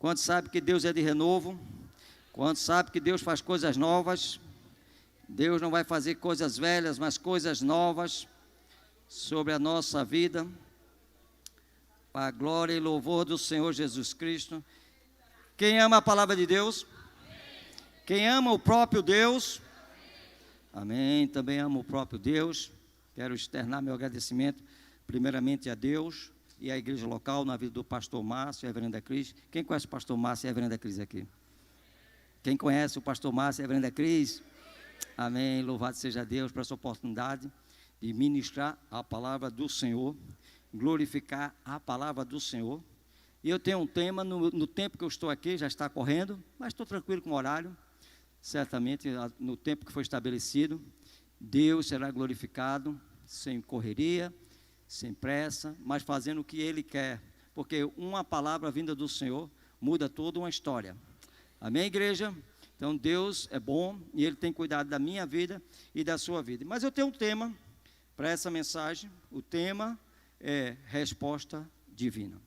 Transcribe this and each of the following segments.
Quantos sabem que Deus é de renovo? Quantos sabem que Deus faz coisas novas? Deus não vai fazer coisas velhas, mas coisas novas sobre a nossa vida, para a glória e louvor do Senhor Jesus Cristo. Quem ama a palavra de Deus? Quem ama o próprio Deus? Amém. Também amo o próprio Deus. Quero externar meu agradecimento, primeiramente a Deus e à igreja local, na vida do pastor Márcio e a reverenda Cris. Quem conhece o pastor Márcio e a reverenda Cris aqui? Quem conhece o pastor Márcio e a reverenda Cris? Amém. Louvado seja Deus por essa oportunidade de ministrar a palavra do Senhor, glorificar a palavra do Senhor. E eu tenho um tema, no tempo que eu estou aqui, já está correndo, mas estou tranquilo com o horário. Certamente, no tempo que foi estabelecido, Deus será glorificado, sem correria, sem pressa, mas fazendo o que Ele quer, porque uma palavra vinda do Senhor muda toda uma história. Amém, igreja? Então, Deus é bom e Ele tem cuidado da minha vida e da sua vida. Mas eu tenho um tema para essa mensagem. O tema é resposta divina.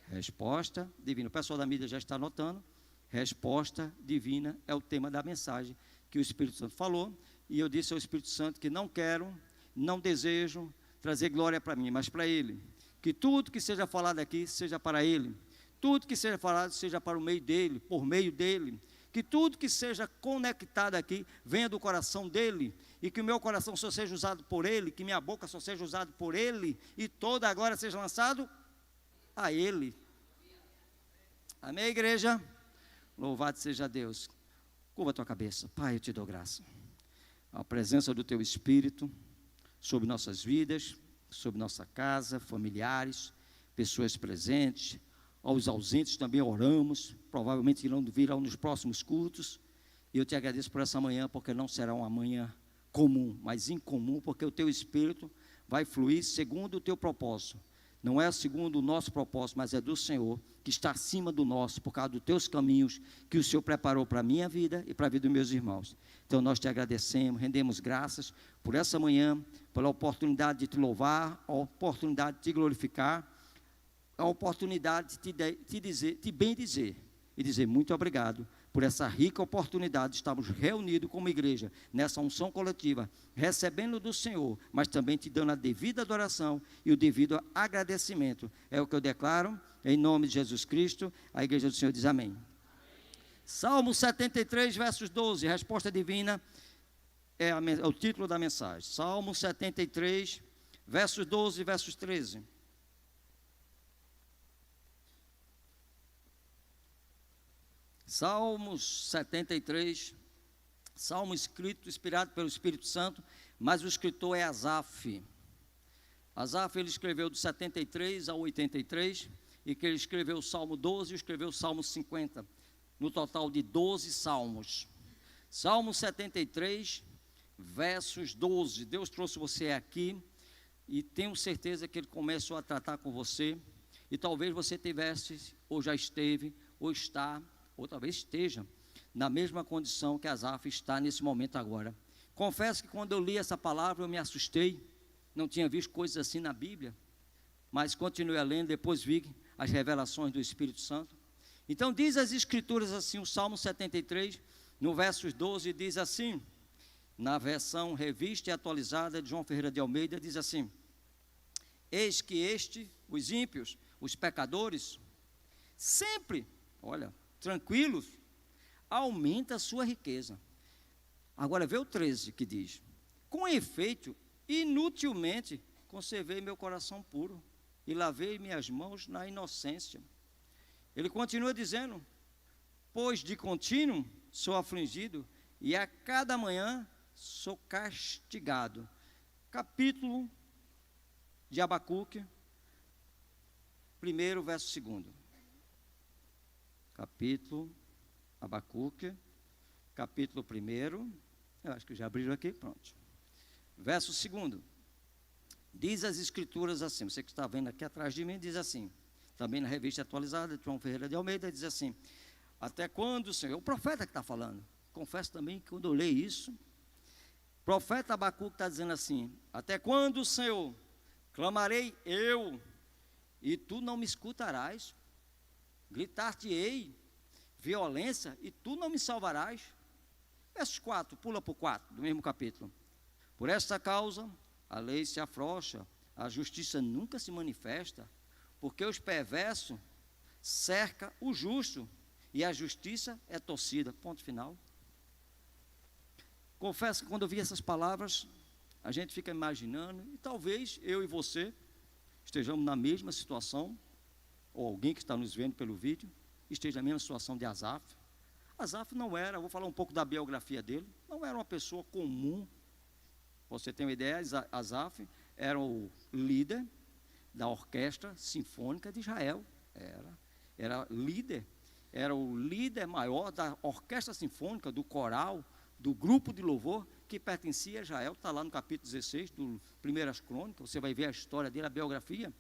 Resposta divina. O pessoal da mídia já está anotando. Resposta divina é o tema da mensagem que o Espírito Santo falou. E eu disse ao Espírito Santo que não quero, não desejo trazer glória para mim, mas para Ele. Que tudo que seja falado aqui seja para Ele. Tudo que seja falado seja para o meio dEle, por meio dEle. Que tudo que seja conectado aqui venha do coração dEle. E que o meu coração só seja usado por Ele, que minha boca só seja usada por Ele. E toda a glória seja lançado a Ele. Amém, igreja? Louvado seja Deus. Curva a tua cabeça. Pai, eu te dou graça. A presença do teu Espírito sobre nossas vidas, sobre nossa casa, familiares, pessoas presentes, aos ausentes também oramos, provavelmente virão nos próximos cultos. E eu te agradeço por essa manhã, porque não será uma manhã comum, mas incomum, porque o teu Espírito vai fluir segundo o teu propósito. Não é segundo o nosso propósito, mas é do Senhor, que está acima do nosso, por causa dos teus caminhos, que o Senhor preparou para a minha vida e para a vida dos meus irmãos. Então nós te agradecemos, rendemos graças por essa manhã, pela oportunidade de te louvar, a oportunidade de te glorificar, a oportunidade de te bem dizer e dizer muito obrigado por essa rica oportunidade de estarmos reunidos como igreja, nessa unção coletiva, recebendo do Senhor, mas também te dando a devida adoração e o devido agradecimento. É o que eu declaro, em nome de Jesus Cristo. A igreja do Senhor diz amém. Salmo 73, versos 12, resposta divina, é o título da mensagem. Salmo 73, versos 12 e versos 13. Salmos 73, salmo escrito, inspirado pelo Espírito Santo, mas o escritor é Asaf. Asaf, ele escreveu do 73 ao 83, e que ele escreveu o Salmo 12 e escreveu o Salmo 50, no total de 12 salmos. Salmo 73, versos 12, Deus trouxe você aqui, e tenho certeza que Ele começou a tratar com você, e talvez você tivesse, ou já esteve, ou está, ou talvez esteja na mesma condição que Asaf está nesse momento agora. Confesso que quando eu li essa palavra eu me assustei, não tinha visto coisas assim na Bíblia, mas continuei lendo, depois vi as revelações do Espírito Santo. Então diz as Escrituras assim, o Salmo 73, no versos 12, diz assim, na versão revista e atualizada de João Ferreira de Almeida, diz assim: eis que os ímpios, os pecadores, sempre, olha, tranquilos, aumenta a sua riqueza. Agora vê o 13 que diz: com efeito, inutilmente conservei meu coração puro e lavei minhas mãos na inocência. Ele continua dizendo: pois de contínuo sou afligido e a cada manhã sou castigado. Capítulo de Abacuque, 1º verso 2º. Capítulo, Abacuque, capítulo 1º, eu acho que já abriram aqui, pronto. Verso 2º, diz as Escrituras assim, você que está vendo aqui atrás de mim, diz assim, também na revista atualizada de João Ferreira de Almeida, diz assim: até quando, Senhor, o profeta que está falando, confesso também que quando eu leio isso, o profeta Abacuque está dizendo assim: até quando, Senhor, clamarei eu, e tu não me escutarás? gritar-te-ei violência, e tu não me salvarás. Versos 4, pula para o 4, do mesmo capítulo. Por esta causa, a lei se afrouxa, a justiça nunca se manifesta, porque os perversos cercam o justo, e a justiça é torcida. Ponto final. Confesso que quando eu vi essas palavras, a gente fica imaginando, e talvez eu e você estejamos na mesma situação, ou alguém que está nos vendo pelo vídeo, esteja na mesma situação de Asaf. Asaf não era, vou falar um pouco da biografia dele, não era uma pessoa comum. Você tem uma ideia, Asaf era o líder da orquestra sinfônica de Israel, era líder, era o líder maior da orquestra sinfônica, do coral, do grupo de louvor que pertencia a Israel. Está lá no capítulo 16 do Primeiras Crônicas, você vai ver a história dele, a biografia.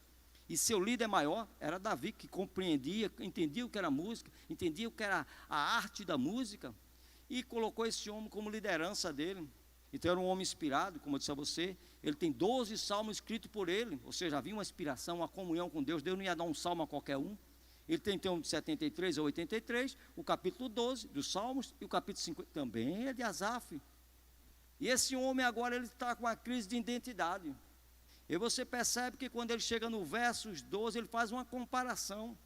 E seu líder maior era Davi, que compreendia, entendia o que era música, entendia o que era a arte da música, e colocou esse homem como liderança dele. Então era um homem inspirado, como eu disse a você, ele tem 12 salmos escritos por ele, ou seja, havia uma inspiração, uma comunhão com Deus. Deus não ia dar um salmo a qualquer um. Ele tem então de 73 a 83, o capítulo 12 dos salmos, e o capítulo 50 também é de Asaf. E esse homem agora ele está com uma crise de identidade. E você percebe que quando ele chega no versos 12, ele faz uma comparação.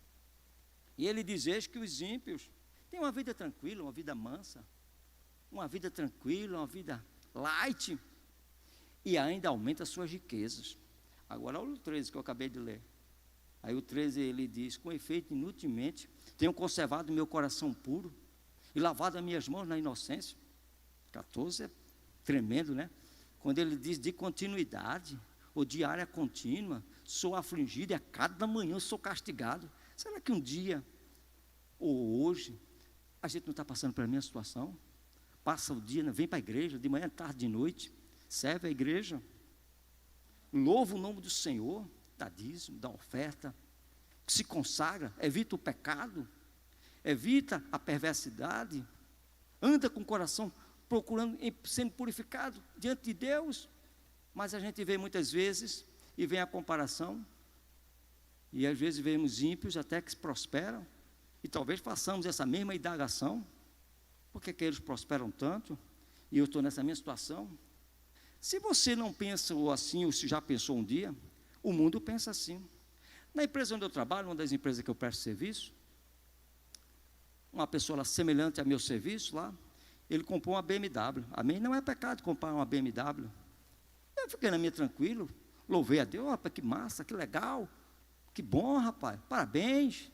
E ele diz: eis que os ímpios têm uma vida tranquila, uma vida mansa, uma vida tranquila, uma vida light, e ainda aumenta as suas riquezas. Agora olha o 13 que eu acabei de ler. Aí o 13 ele diz: com efeito, inutilmente tenho conservado meu coração puro e lavado as minhas mãos na inocência. 14 é tremendo, né? Quando ele diz de continuidade, ou diária contínua, sou afligido e a cada manhã sou castigado. Será que um dia, ou hoje, a gente não está passando pela mesma situação? Passa o dia, vem para a igreja, de manhã, tarde, de noite, serve a igreja, louva o nome do Senhor, dá dízimo, dá oferta, se consagra, evita o pecado, evita a perversidade, anda com o coração procurando, sendo purificado diante de Deus. Mas a gente vê muitas vezes, e vem a comparação, e às vezes vemos ímpios até que prosperam, e talvez façamos essa mesma indagação: por que eles prosperam tanto, e eu estou nessa mesma situação? Se você não pensa assim, ou se já pensou um dia, o mundo pensa assim. Na empresa onde eu trabalho, uma das empresas que eu presto serviço, uma pessoa lá, semelhante a meu serviço lá, ele comprou uma BMW. A mim não é pecado comprar uma BMW. Eu fiquei na minha tranquilo, louvei a Deus: rapaz, que massa, que legal, que bom, rapaz, parabéns.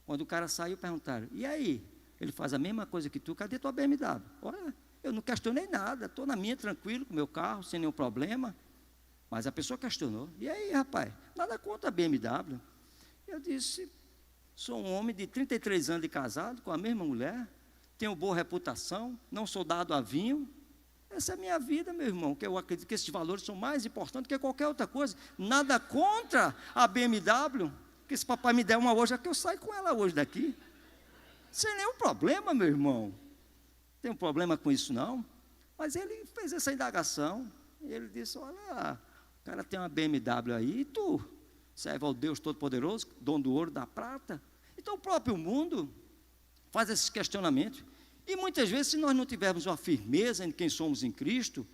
Quando o cara saiu, perguntaram: e aí? Ele faz a mesma coisa que tu, cadê tua BMW? Olha, eu não questionei nada, estou na minha tranquilo, com o meu carro, sem nenhum problema. Mas a pessoa questionou: e aí, rapaz, nada contra a BMW. Eu disse: sou um homem de 33 anos de casado, com a mesma mulher, tenho boa reputação, não sou dado a vinho. Essa é a minha vida, meu irmão, que eu acredito que esses valores são mais importantes que qualquer outra coisa. Nada contra a BMW, que se papai me der uma hoje, é que eu saio com ela hoje daqui. Sem nenhum problema, meu irmão. Tem um problema com isso, não? Mas ele fez essa indagação, e ele disse: olha, o cara tem uma BMW aí, e tu serve ao Deus Todo-Poderoso, dono do ouro, da prata. Então o próprio mundo faz esses questionamentos. E muitas vezes, se nós não tivermos uma firmeza em quem somos em Cristo,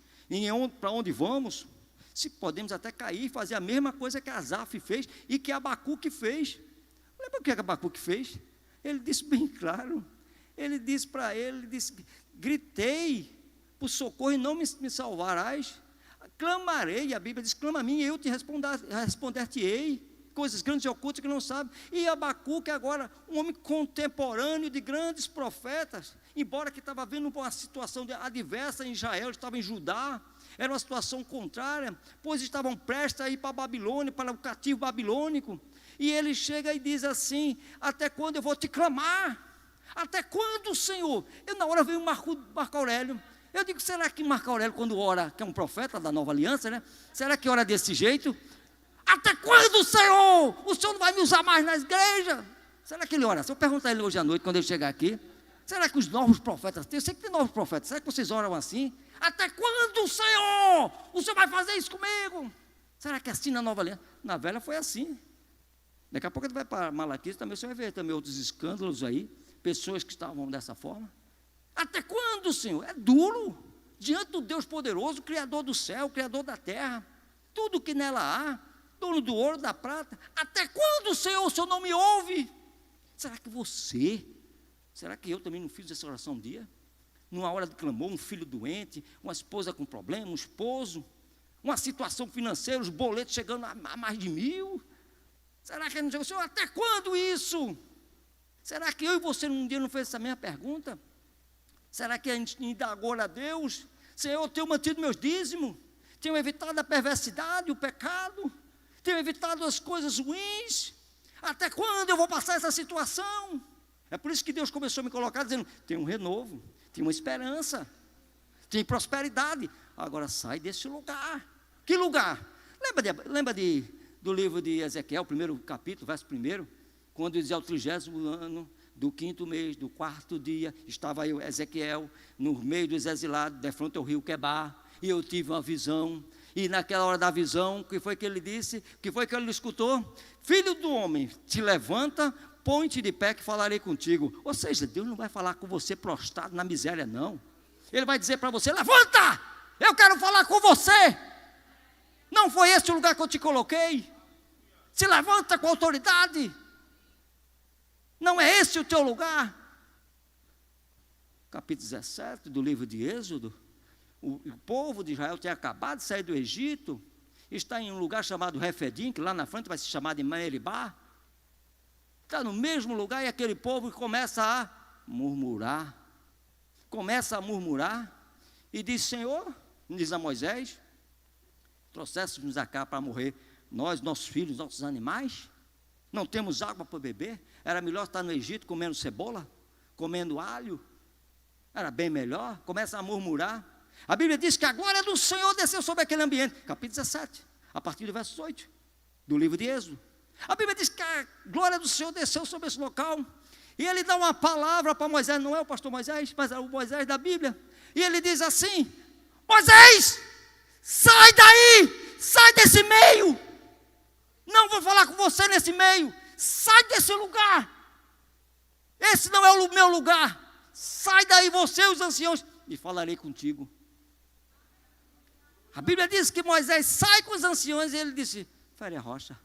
para onde vamos, se podemos até cair e fazer a mesma coisa que Asaf fez e que Abacuque fez. Lembra o que Abacuque fez? Ele disse bem claro, ele disse para ele, gritei por socorro e não me salvarás, clamarei, a Bíblia diz: clama a mim e eu te responder-te-ei, coisas grandes e ocultas que não sabe. E Abacuque agora, um homem contemporâneo de grandes profetas, embora que estava vendo uma situação adversa em Israel, estava em Judá, era uma situação contrária, pois estavam prestes a ir para a Babilônia, para o cativo babilônico, e ele chega e diz assim: até quando eu vou te clamar? Até quando, Senhor? Na hora veio Marco Aurélio. Eu digo: será que Marco Aurélio, quando ora, que é um profeta da Nova Aliança, né? Será que ora desse jeito? Até quando, Senhor? O Senhor não vai me usar mais na igreja? Será que ele ora? Se eu perguntar a ele hoje à noite, quando ele chegar aqui, será que os novos profetas, eu sei que tem novos profetas, será que vocês oram assim? Até quando, Senhor? O Senhor vai fazer isso comigo? Será que é assim na Nova Aliança? Na velha foi assim. Daqui a pouco ele vai para Malaquias, também você vai ver também outros escândalos aí, pessoas que estavam dessa forma. Até quando, Senhor? É duro, diante do Deus poderoso, Criador do céu, Criador da terra, tudo que nela há, dono do ouro, da prata. Até quando, Senhor, o Senhor não me ouve? Será que eu também não fiz essa oração um dia? Numa hora de clamor, um filho doente, uma esposa com problema, um esposo, uma situação financeira, os boletos chegando a mais de 1.000. Será que não chegou? Senhor, até quando isso? Será que eu e você um dia não fez essa mesma pergunta? Será que a gente indagou a Deus? Senhor, eu tenho mantido meus dízimos, tenho evitado a perversidade, o pecado, tenho evitado as coisas ruins. Até quando eu vou passar essa situação? É por isso que Deus começou a me colocar dizendo, tem um renovo, tem uma esperança, tem prosperidade. Agora sai desse lugar. Que lugar? Lembra do livro de Ezequiel, primeiro capítulo, verso 1, quando dizia o 30º ano do 5º mês, do 4º dia, estava eu, Ezequiel, no meio dos exilados, de frente ao rio Quebar, e eu tive uma visão, e naquela hora da visão, o que foi que ele disse? O que foi que ele escutou? Filho do homem, te levanta, põe-te de pé que falarei contigo. Ou seja, Deus não vai falar com você prostrado na miséria, não. Ele vai dizer para você, levanta, eu quero falar com você. Não foi esse o lugar que eu te coloquei? Se levanta com autoridade. Não é esse o teu lugar? Capítulo 17 do livro de Êxodo. O povo de Israel tinha acabado de sair do Egito, está em um lugar chamado Refidim, que lá na frente vai se chamar de Meribá. Está no mesmo lugar, e aquele povo começa a murmurar. E diz, Senhor, diz a Moisés, trouxéssemos cá para morrer nós, nossos filhos, nossos animais, não temos água para beber, era melhor estar no Egito comendo cebola, comendo alho, era bem melhor. Começa a murmurar. A Bíblia diz que a glória do Senhor desceu sobre aquele ambiente, capítulo 17, a partir do verso 8, do livro de Êxodo. A Bíblia diz que a glória do Senhor desceu sobre esse local, e ele dá uma palavra para Moisés, não é o pastor Moisés, mas é o Moisés da Bíblia, e ele diz assim, Moisés, sai daí, sai desse meio, não vou falar com você nesse meio, sai desse lugar, esse não é o meu lugar, sai daí você e os anciãos, e falarei contigo. A Bíblia diz que Moisés sai com os anciãos, e ele disse, fere a rocha,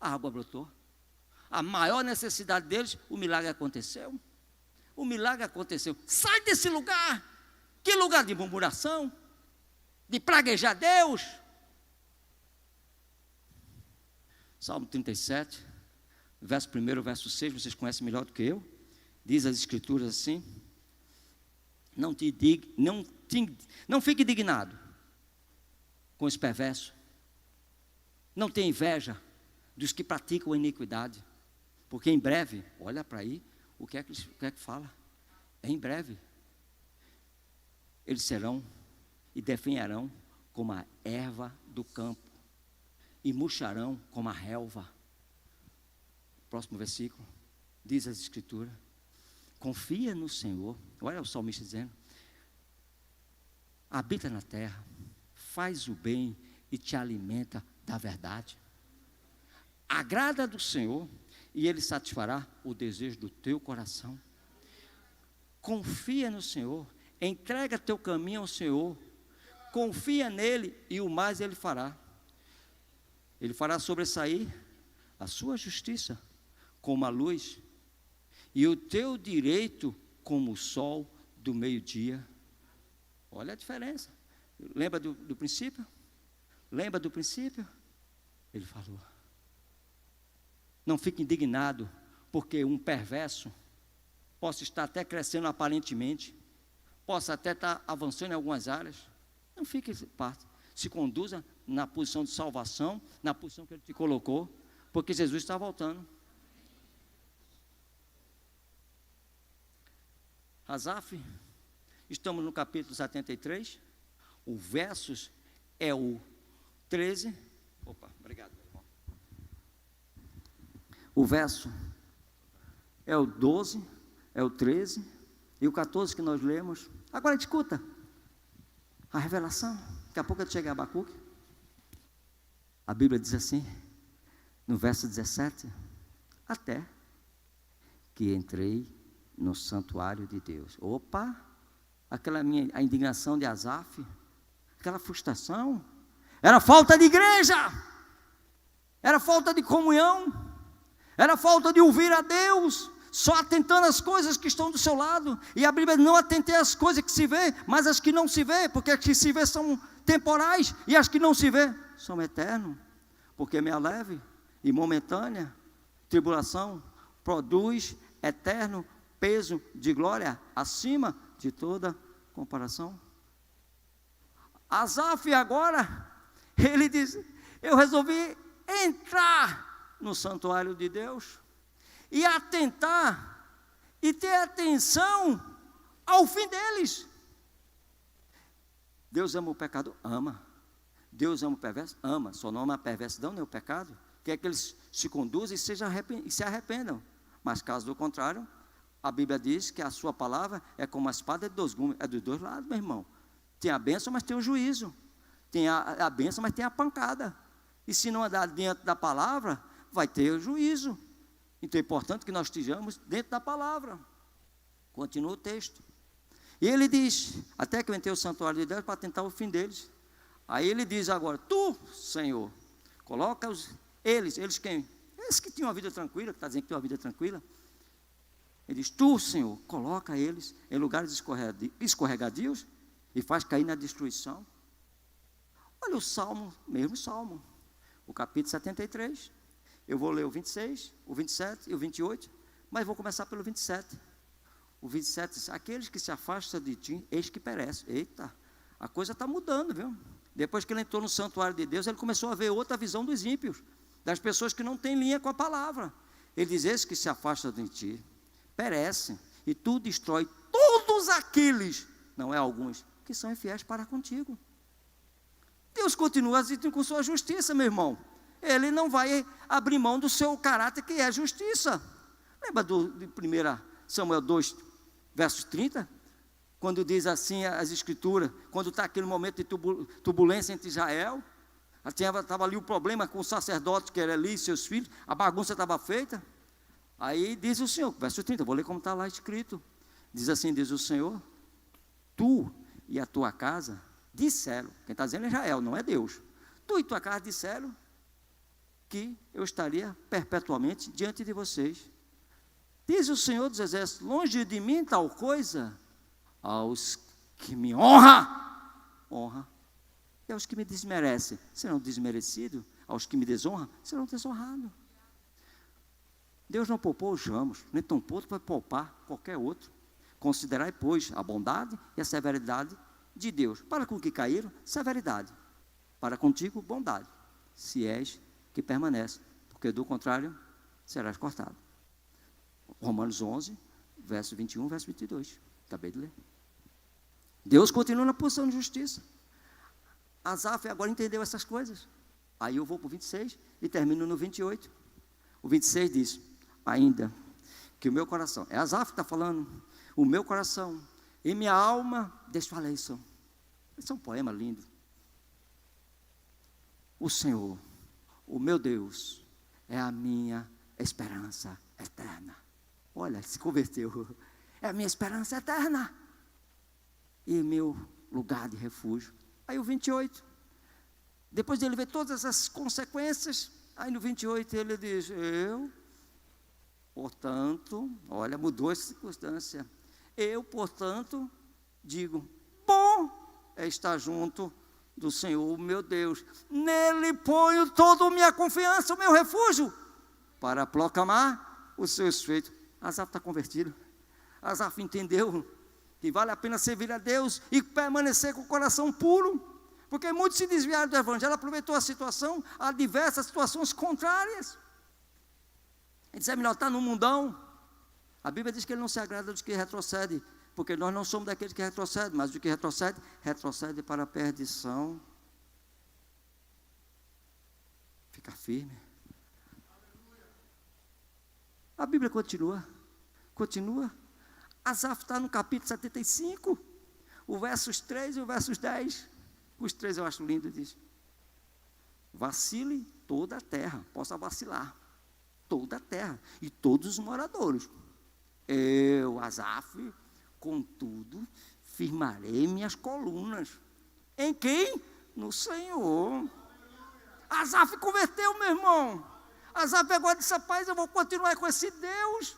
a água brotou, a maior necessidade deles, o milagre aconteceu, sai desse lugar, que lugar de murmuração, de praguejar Deus. Salmo 37, verso 1, verso 6, vocês conhecem melhor do que eu, diz as escrituras assim, não fique indignado com os perversos, não tenha inveja dos que praticam a iniquidade, porque em breve, olha para aí, o que é que fala? É em breve, eles serão e definharão como a erva do campo, e murcharão como a relva. Próximo versículo, diz as escrituras, confia no Senhor, olha o salmista dizendo, habita na terra, faz o bem e te alimenta da verdade. Agrada do Senhor e Ele satisfará o desejo do teu coração. Confia no Senhor, entrega teu caminho ao Senhor, confia nele e o mais Ele fará. Ele fará sobressair a sua justiça como a luz e o teu direito como o sol do meio-dia. Olha a diferença. Lembra do princípio? Lembra do princípio? Ele falou. Não fique indignado, porque um perverso possa estar até crescendo aparentemente, possa até estar avançando em algumas áreas. Não fique parte. Se conduza na posição de salvação, na posição que Ele te colocou, porque Jesus está voltando. Asaf, estamos no capítulo 73, o versos é o 13, obrigado, meu irmão. O verso é o 12, é o 13 e o 14 que nós lemos. Agora escuta a revelação, daqui a pouco eu chego a Abacuque. A Bíblia diz assim, No verso 17, até que entrei no santuário de Deus. Opa, a indignação de Asaf, aquela frustração, era falta de igreja, era falta de comunhão, era falta de ouvir a Deus, só atentando às coisas que estão do seu lado. E a Bíblia não atenta às coisas que se vê, mas as que não se vê, porque as que se vê são temporais, e as que não se vê são eternas, porque meia leve e momentânea tribulação produz eterno peso de glória acima de toda comparação. Asaf agora, ele diz, eu resolvi entrar no santuário de Deus e atentar e ter atenção ao fim deles. Deus ama o pecador? Ama. Deus ama o perverso? Ama. Só não ama a perversidão nem o pecado. Quer que eles se conduzam e se arrependam. Mas caso do contrário, a Bíblia diz que a sua palavra é como a espada de dois gumes. É dos dois lados, meu irmão. Tem a bênção, mas tem o juízo. Tem a bênção, mas tem a pancada. E se não andar dentro da palavra, vai ter o juízo. Então é importante que nós estejamos dentro da palavra. Continua o texto. E ele diz, até que eu entrei no santuário de Deus para tentar o fim deles. Aí ele diz agora, tu, Senhor, coloca eles quem? Esses que tinham uma vida tranquila, que está dizendo que tem uma vida tranquila. Ele diz, tu, Senhor, coloca eles em lugares escorregadios e faz cair na destruição. Olha o salmo, mesmo salmo, o capítulo 73. Eu vou ler o 26, o 27 e o 28, mas vou começar pelo 27. O 27 diz, aqueles que se afastam de ti, eis que perecem. Eita, a coisa está mudando, viu? Depois que ele entrou no santuário de Deus, ele começou a ver outra visão dos ímpios, das pessoas que não têm linha com a palavra. Ele diz, esses que se afastam de ti, perecem, e tu destrói todos aqueles, não é alguns, que são infiéis para contigo. Deus continua agindo com sua justiça, meu irmão. Ele não vai abrir mão do seu caráter, que é justiça. Lembra de 1 Samuel 2, versos 30? Quando diz assim as escrituras, quando está aquele momento de turbulência entre Israel, estava ali o problema com o sacerdote, que era Eli e seus filhos, a bagunça estava feita. Aí diz o Senhor, verso 30, vou ler como está lá escrito. Diz assim, diz o Senhor, tu e a tua casa disseram, quem está dizendo é Israel, não é Deus. Tu e tua casa disseram que eu estaria perpetuamente diante de vocês. Diz o Senhor dos Exércitos, longe de mim tal coisa, aos que me honra, e aos que me desmerecem, serão desmerecidos, aos que me desonram, serão desonrados. Deus não poupou os ramos, nem tampouco vai poupar qualquer outro. Considerai, pois, a bondade e a severidade de Deus. Para com que caíram, severidade. Para contigo, bondade, se és que permanece, porque do contrário, serás cortado. Romanos 11, verso 21, verso 22. Acabei de ler. Deus continua na posição de justiça. Asaf agora entendeu essas coisas. Aí eu vou para o 26 e termino no 28. O 26 diz, ainda que o meu coração, é Asaf que está falando, o meu coração e minha alma desfaleçam. Isso é um poema lindo. O Senhor, o meu Deus, é a minha esperança eterna. Olha, se converteu. É a minha esperança eterna e meu lugar de refúgio. Aí o 28, depois de ele ver todas as consequências, aí no 28 ele diz, portanto, olha, mudou a circunstância. Eu, portanto, digo, bom é estar junto do Senhor, meu Deus. Nele ponho toda a minha confiança, o meu refúgio, para proclamar os seus feitos. Asaf está convertido. Asaf entendeu que vale a pena servir a Deus e permanecer com o coração puro, porque muitos se desviaram do Evangelho, aproveitou a situação, há diversas situações contrárias. Ele disse, é melhor estar no mundão. A Bíblia diz que ele não se agrada dos que retrocedem, porque nós não somos daqueles que retrocedem, mas do que retrocede, retrocede para a perdição. Fica firme. A Bíblia continua. Asaf está no capítulo 75, o versos 3 e o versos 10. Os 3 eu acho lindo, diz, vacile toda a terra, possa vacilar, toda a terra, e todos os moradores. Eu, Asaf, contudo, firmarei minhas colunas. Em quem? No Senhor. Asaf converteu, meu irmão. Asaf pegou e disse: rapaz, eu vou continuar com esse Deus.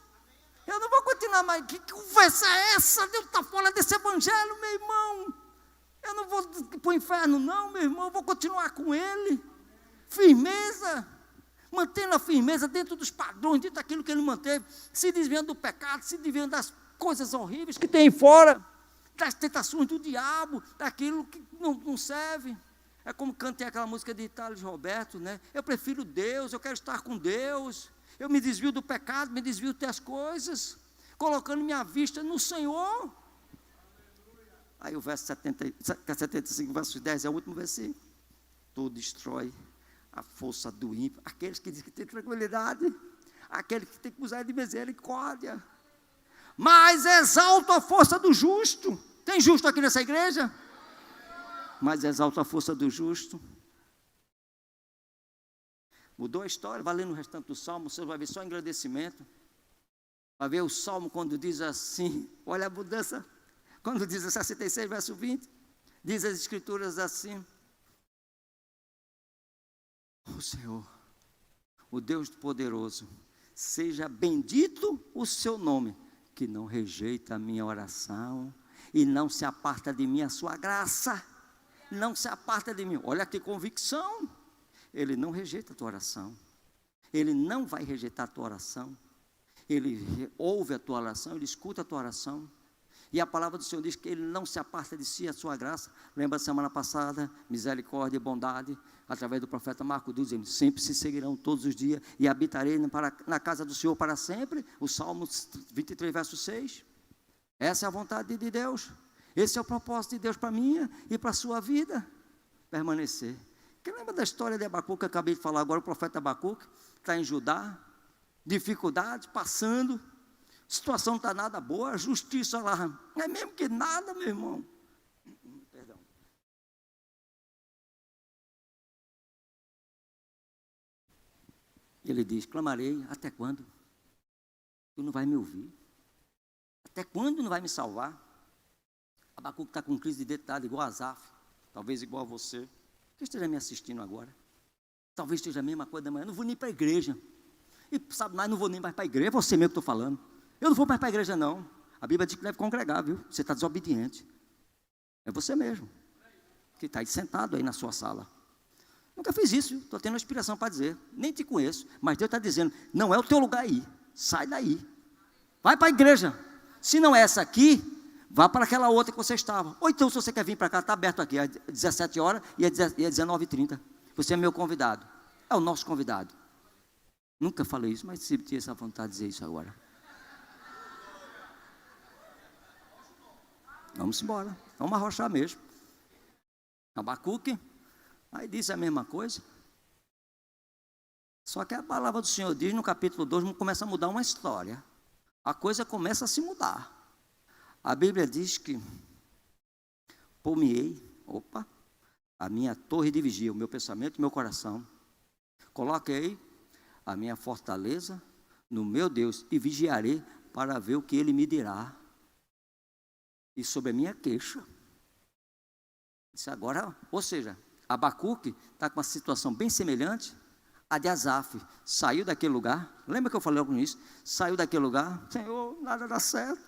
Eu não vou continuar mais. Que conversa é essa? Deus está fora desse evangelho, meu irmão. Eu não vou para o inferno, não, meu irmão. Eu vou continuar com ele. Firmeza. Mantendo a firmeza dentro dos padrões, dentro daquilo que ele manteve. Se desviando do pecado, se desviando das coisas horríveis que tem fora. Das tentações do diabo, daquilo que não serve. É como cantei aquela música de Thales Roberto, né? Eu prefiro Deus, eu quero estar com Deus. Eu me desvio do pecado, me desvio das coisas, colocando minha vista no Senhor. Aí o verso 75, verso 10 é o último versículo. Tu destrói a força do ímpio, aqueles que dizem que tem tranquilidade, aqueles que tem que usar de misericórdia, mas exalta a força do justo. Tem justo aqui nessa igreja? Mas exalta a força do justo. Mudou a história, vai lendo o restante do salmo, você vai ver só agradecimento. Vai ver o salmo quando diz assim, olha a mudança, quando diz 66, verso 20, diz as escrituras assim: o Senhor, o Deus poderoso, seja bendito o seu nome, que não rejeita a minha oração, e não se aparta de mim a sua graça, não se aparta de mim. Olha que convicção. Ele não rejeita a tua oração, ele não vai rejeitar a tua oração, ele ouve a tua oração, ele escuta a tua oração, e a palavra do Senhor diz que ele não se aparta de si a sua graça. Lembra a semana passada, misericórdia e bondade, através do profeta Marcos, dizendo: sempre se seguirão todos os dias, e habitarei na casa do Senhor para sempre. O Salmo 23, verso 6, essa é a vontade de Deus, esse é o propósito de Deus para a minha e para a sua vida, permanecer. Quem lembra da história de Abacuque, que eu acabei de falar agora? O profeta Abacuque está em Judá, dificuldade, passando, situação não está nada boa, a justiça lá, não é mesmo que nada, meu irmão. Perdão. Ele diz: clamarei, até quando? Tu não vai me ouvir? Até quando não vai me salvar? Abacuque está com crise de identidade, igual a Asaf, talvez igual a você, que esteja me assistindo agora. Talvez esteja a mesma coisa da manhã. Eu não vou nem para a igreja. E sabe mais, não vou nem mais para a igreja. É você mesmo que estou falando. Eu não vou mais para a igreja, não. A Bíblia diz que deve congregar, viu? Você está desobediente. É você mesmo que está aí sentado aí na sua sala. Nunca fiz isso, viu? Estou tendo uma inspiração para dizer. Nem te conheço, mas Deus está dizendo: não é o teu lugar aí. Sai daí. Vai para a igreja. Se não é essa aqui, vá para aquela outra que você estava. Ou então, se você quer vir para cá, está aberto aqui, às 17 horas e às 19h30. Você é meu convidado. É o nosso convidado. Nunca falei isso, mas sempre tinha essa vontade de dizer isso agora. Vamos embora. Vamos arrochar mesmo. Abacuque, aí diz a mesma coisa. Só que a palavra do Senhor diz no capítulo 2, começa a mudar uma história. A coisa começa a se mudar. A Bíblia diz que pôr-me-ei, a minha torre de vigia, o meu pensamento e o meu coração. Coloquei a minha fortaleza no meu Deus e vigiarei para ver o que Ele me dirá. E sobre a minha queixa. Isso agora, ou seja, Abacuque está com uma situação bem semelhante à de Asaf. Saiu daquele lugar, lembra que eu falei com isso? Saiu daquele lugar, Senhor, nada dá certo.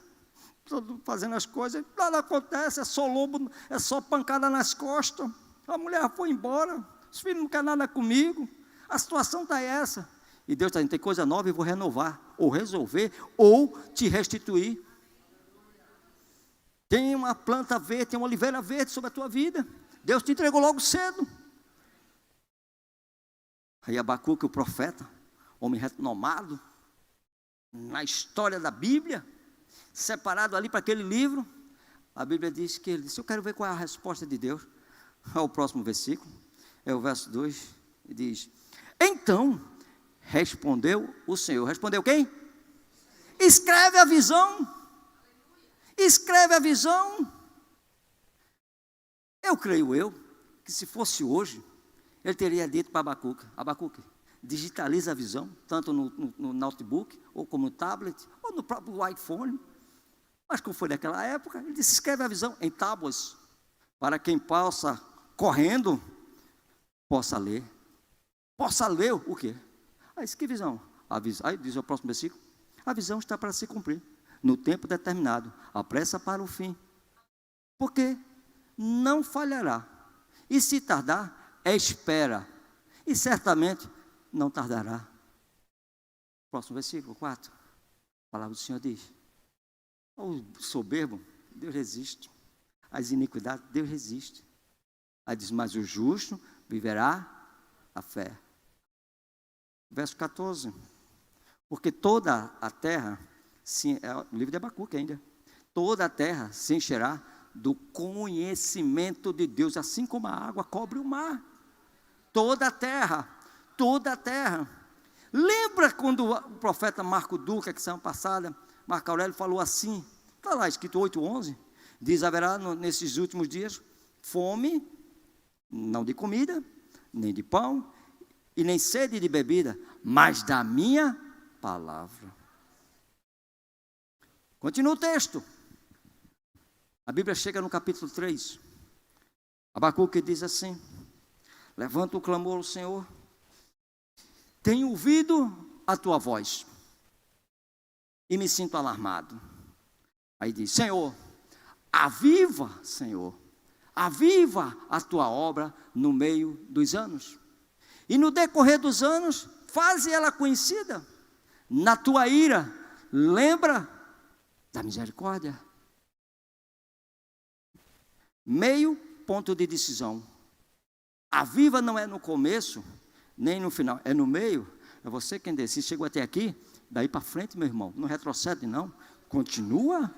Estou fazendo as coisas, nada acontece, é só lobo, é só pancada nas costas. A mulher foi embora, os filhos não querem nada comigo, a situação está essa. E Deus está dizendo: tem coisa nova e vou renovar, ou resolver, ou te restituir. Tem uma planta verde, tem uma oliveira verde sobre a tua vida. Deus te entregou logo cedo. Aí Abacuque, o profeta, homem renomado, na história da Bíblia, separado ali para aquele livro, a Bíblia diz que ele disse: eu quero ver qual é a resposta de Deus. É o próximo versículo, é o verso 2, e diz: então respondeu o Senhor. Respondeu quem? Escreve a visão. Escreve a visão. Eu creio que se fosse hoje, ele teria dito para Abacuque: Abacuque, digitaliza a visão, tanto no notebook, ou como no tablet, ou no próprio iPhone. Mas como foi naquela época, ele disse: escreve a visão em tábuas, para quem possa, correndo, possa ler. Possa ler o quê? Aí disse: que visão? Aí diz o próximo versículo: a visão está para se cumprir, no tempo determinado, apressa para o fim. Porque não falhará. E se tardar, espera. E certamente não tardará. Próximo versículo, 4. A palavra do Senhor diz: o soberbo, Deus resiste. As iniquidades, Deus resiste. Aí diz: mas o justo viverá a fé. Verso 14. Porque toda a terra, é o livro de Abacuque ainda, toda a terra se encherá do conhecimento de Deus, assim como a água cobre o mar. Toda a terra, toda a terra. Lembra quando o profeta Marco Duca, que semana passada, Marco Aurélio falou assim, está lá escrito 8:11, diz: haverá nesses últimos dias fome, não de comida, nem de pão, e nem sede de bebida, mas da minha palavra. Continua o texto. A Bíblia chega no capítulo 3. Abacuque diz assim: levanta o clamor ao Senhor, tenho ouvido a tua voz e me sinto alarmado. Aí diz: Senhor, aviva a tua obra no meio dos anos, e no decorrer dos anos, faze ela conhecida. Na tua ira, lembra da misericórdia. Meio ponto de decisão. Aviva não é no começo, nem no final, é no meio. É você quem decide. Chegou até aqui, daí para frente, meu irmão, não retrocede não, continua.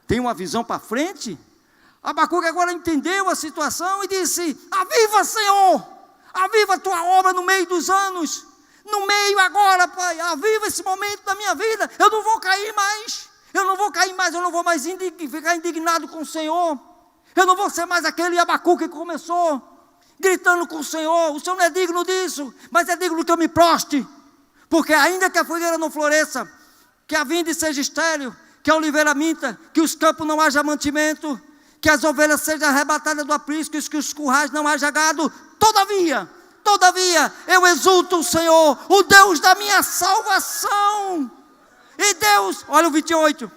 Tem uma visão para frente. Abacuque agora entendeu a situação e disse: aviva, Senhor, aviva a tua obra no meio dos anos, no meio agora, Pai, aviva esse momento da minha vida. Eu não vou cair mais, eu não vou mais ficar indignado com o Senhor. Eu não vou ser mais aquele Abacuque que começou gritando com o Senhor não é digno disso, mas é digno que eu me proste, porque ainda que a figueira não floresça, que a vinde seja estéril, que a oliveira minta, que os campos não haja mantimento, que as ovelhas sejam arrebatadas do aprisco, que os currais não haja gado, todavia, eu exulto o Senhor, o Deus da minha salvação. E Deus, olha o 28,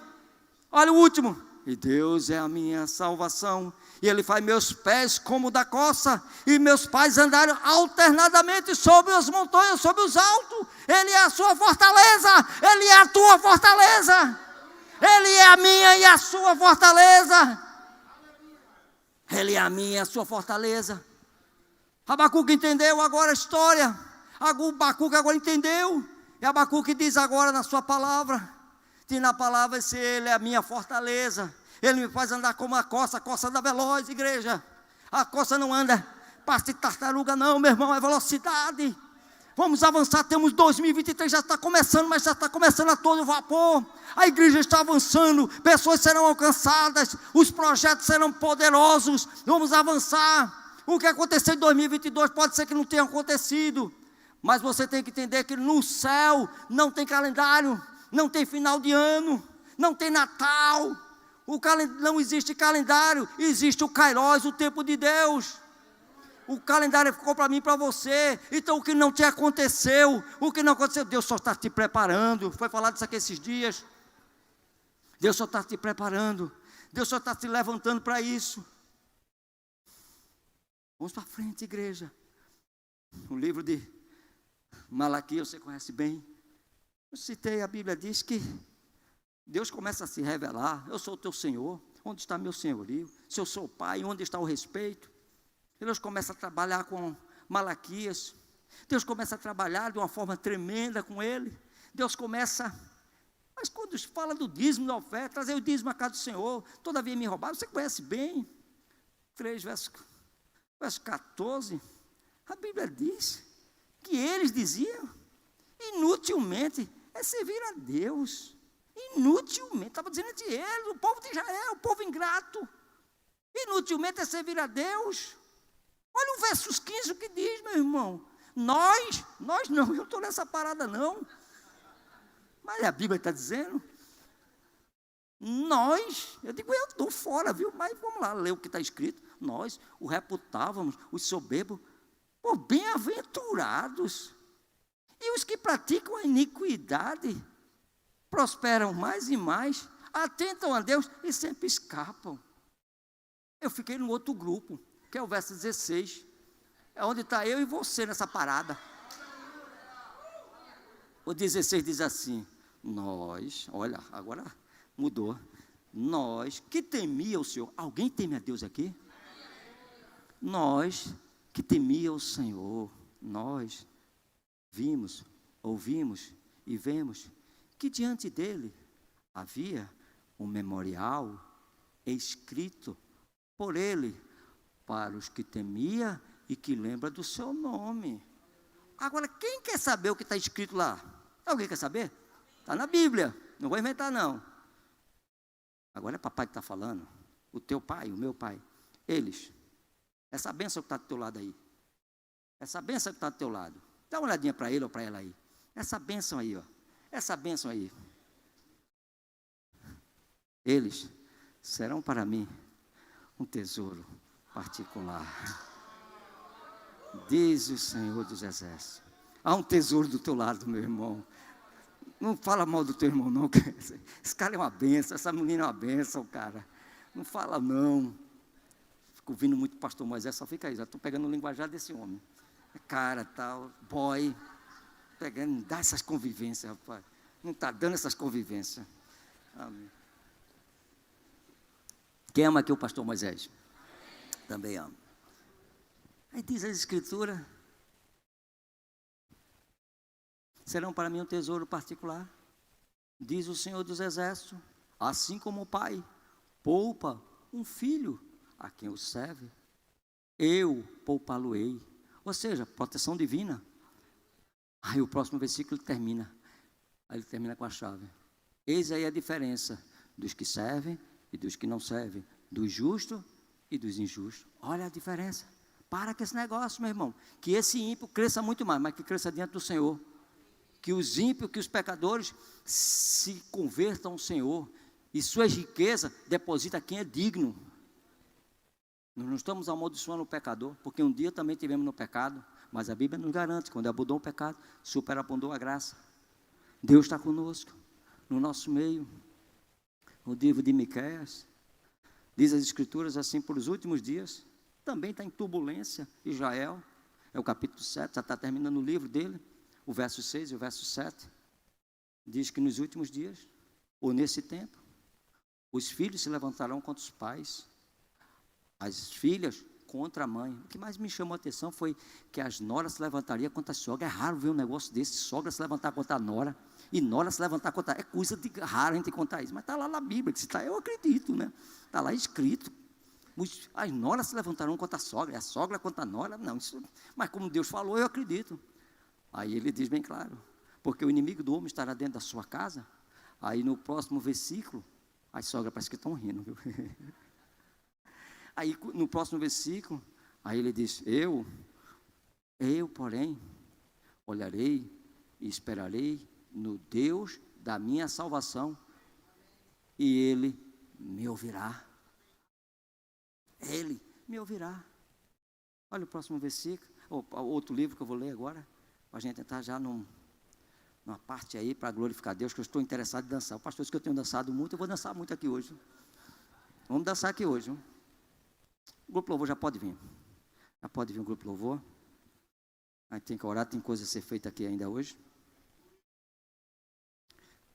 olha o último: e Deus é a minha salvação, e Ele faz meus pés como da coça, e meus pés andaram alternadamente sobre as montanhas, sobre os altos. Ele é a sua fortaleza, Ele é a tua fortaleza, Ele é a minha e a sua fortaleza. Ele é a minha e a sua fortaleza. Abacuque entendeu agora a história. Abacuque agora entendeu. E Abacuque diz agora na sua palavra, que na palavra se Ele é a minha fortaleza, Ele me faz andar como a coça anda veloz, igreja. A coça não anda passo de tartaruga não, meu irmão, é velocidade. Vamos avançar, temos 2023, já está começando, mas já está começando a todo vapor. A igreja está avançando, pessoas serão alcançadas, os projetos serão poderosos, vamos avançar. O que aconteceu em 2022 pode ser que não tenha acontecido, mas você tem que entender que no céu não tem calendário, não tem final de ano, não tem Natal, não existe calendário, existe o Kairos, o tempo de Deus. O calendário ficou para mim e para você. Então o que não te aconteceu, Deus só está te preparando. Foi falado isso aqui esses dias. Deus só está te preparando, Deus só está te levantando para isso. Vamos para frente, igreja. O livro de Malaquias você conhece bem. Eu citei, a Bíblia diz que Deus começa a se revelar. Eu sou o teu Senhor, onde está meu senhorio? Se eu sou o Pai, onde está o respeito? Deus começa a trabalhar com Malaquias. Deus começa a trabalhar de uma forma tremenda com ele. Deus começa, mas quando fala do dízimo, da oferta, trazer o dízimo à casa do Senhor, todavia me roubaram, você conhece bem, 3 verso 14, a Bíblia diz que eles diziam, inutilmente, é servir a Deus, inutilmente, estava dizendo entre eles, o povo de Israel, o povo ingrato, inutilmente é servir a Deus. Olha o versos 15, o que diz, meu irmão. Nós não, eu não estou nessa parada não. Mas a Bíblia está dizendo. Eu digo, eu estou fora, viu? Mas vamos lá, ler o que está escrito. Nós o reputávamos, os soberbos, por bem-aventurados. E os que praticam a iniquidade prosperam mais e mais, atentam a Deus e sempre escapam. Eu fiquei no outro grupo, que é o verso 16. É onde está eu e você nessa parada. O 16 diz assim: nós, olha, agora mudou. Nós que temia o Senhor. Alguém teme a Deus aqui? Nós que temia o Senhor. Nós vimos, ouvimos e vemos que diante dele havia um memorial escrito por ele para os que temia e que lembra do seu nome. Agora, quem quer saber o que está escrito lá? Alguém quer saber? Está na Bíblia, não vou inventar não. Agora é papai que está falando, o teu pai, o meu pai, eles, essa bênção que está do teu lado aí, essa bênção que está do teu lado, dá uma olhadinha para ele ou para ela aí, essa bênção aí, ó, essa bênção aí, eles serão para mim um tesouro particular, diz o Senhor dos Exércitos. Há um tesouro do teu lado, meu irmão. Não fala mal do teu irmão, não. Esse cara é uma benção, essa menina é uma benção, cara. Não fala, não. Fico ouvindo muito o pastor Moisés, só fica aí, já estou pegando o linguajar desse homem. É cara, tal, boy, pegando, dá essas convivências, rapaz. Não está dando essas convivências. Amém. Quem ama aqui o pastor Moisés? Também ama. Aí diz a Escritura: serão para mim um tesouro particular, diz o Senhor dos Exércitos, assim como o pai poupa um filho a quem o serve, eu poupá-lo-ei. Ou seja, proteção divina. Aí o próximo versículo termina, aí ele termina com a chave. Eis aí a diferença dos que servem e dos que não servem, dos justos e dos injustos. Olha a diferença. Para com esse negócio, meu irmão. Que esse ímpio cresça muito mais, mas que cresça diante do Senhor. Que os ímpios, que os pecadores se convertam ao Senhor. E suas riquezas deposita quem é digno. Nós não estamos amaldiçoando o pecador, porque um dia também tivemos no pecado, mas a Bíblia nos garante, quando abundou o pecado, superabundou a graça. Deus está conosco, no nosso meio. No livro de Miqueias, diz as Escrituras assim: por os últimos dias, também está em turbulência, Israel, é o capítulo 7, já está terminando o livro dele, o verso 6 e o verso 7, diz que nos últimos dias, ou nesse tempo, os filhos se levantarão contra os pais, as filhas contra a mãe. O que mais me chamou a atenção foi que as noras se levantariam contra a sogra. É raro ver um negócio desse, sogra se levantar contra a nora, e nora se levantar contra... É coisa de raro a gente contar isso, mas está lá na Bíblia, que se está, eu acredito, né? Está lá escrito. As noras se levantarão contra a sogra contra a nora, não, isso, mas como Deus falou, eu acredito. Aí ele diz bem claro, porque o inimigo do homem estará dentro da sua casa. Aí no próximo versículo, as sogras parece que estão rindo, viu? Aí no próximo versículo, aí ele diz: eu, porém, olharei e esperarei no Deus da minha salvação, e Ele me ouvirá. Ele me ouvirá. Olha o próximo versículo, outro livro que eu vou ler agora, para a gente entrar já numa parte aí para glorificar Deus, que eu estou interessado em dançar. O pastor disse que eu tenho dançado muito, eu vou dançar muito aqui hoje. Vamos dançar aqui hoje. O grupo louvor já pode vir. Já pode vir o grupo louvor. Aí tem que orar, tem coisa a ser feita aqui ainda hoje.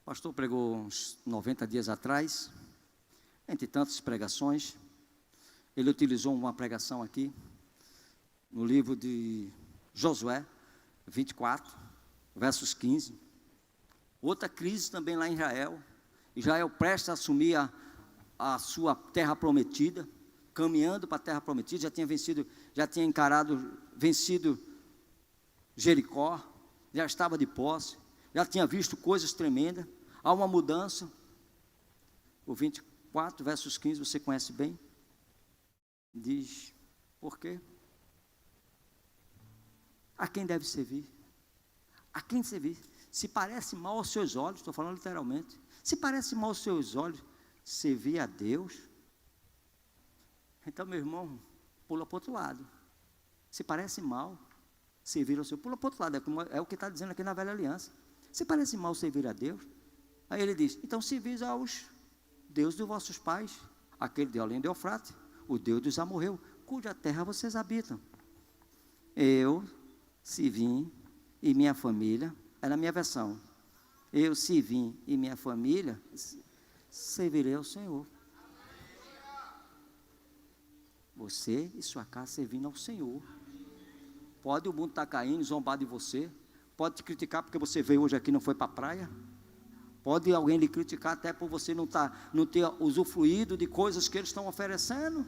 O pastor pregou uns 90 dias atrás, entre tantas pregações. Ele utilizou uma pregação aqui, no livro de Josué 24, versos 15. Outra crise também lá em Israel. Israel prestes a assumir a sua terra prometida, caminhando para a terra prometida, já tinha vencido Jericó, já estava de posse, já tinha visto coisas tremendas. Há uma mudança. O 24, versos 15, você conhece bem. Diz, por quê? a quem deve servir? A quem servir? Se parece mal aos seus olhos, estou falando literalmente, se parece mal aos seus olhos servir a Deus, então, meu irmão, pula para o outro lado. Se parece mal servir ao Senhor, pula para o outro lado, é o que está dizendo aqui na velha aliança. Se parece mal servir a Deus, aí ele diz, então servis aos deuses dos vossos pais, aquele de além do Eufrate, o Deus dos amorreus, cuja terra vocês habitam. Eu, se vim, e minha família, é na minha versão, eu, se vim, e minha família, servirei ao Senhor. Você e sua casa servindo ao Senhor. Pode o mundo estar caindo, zombar de você, pode te criticar porque você veio hoje aqui e não foi para a praia, pode alguém lhe criticar até por você não ter usufruído de coisas que eles estão oferecendo,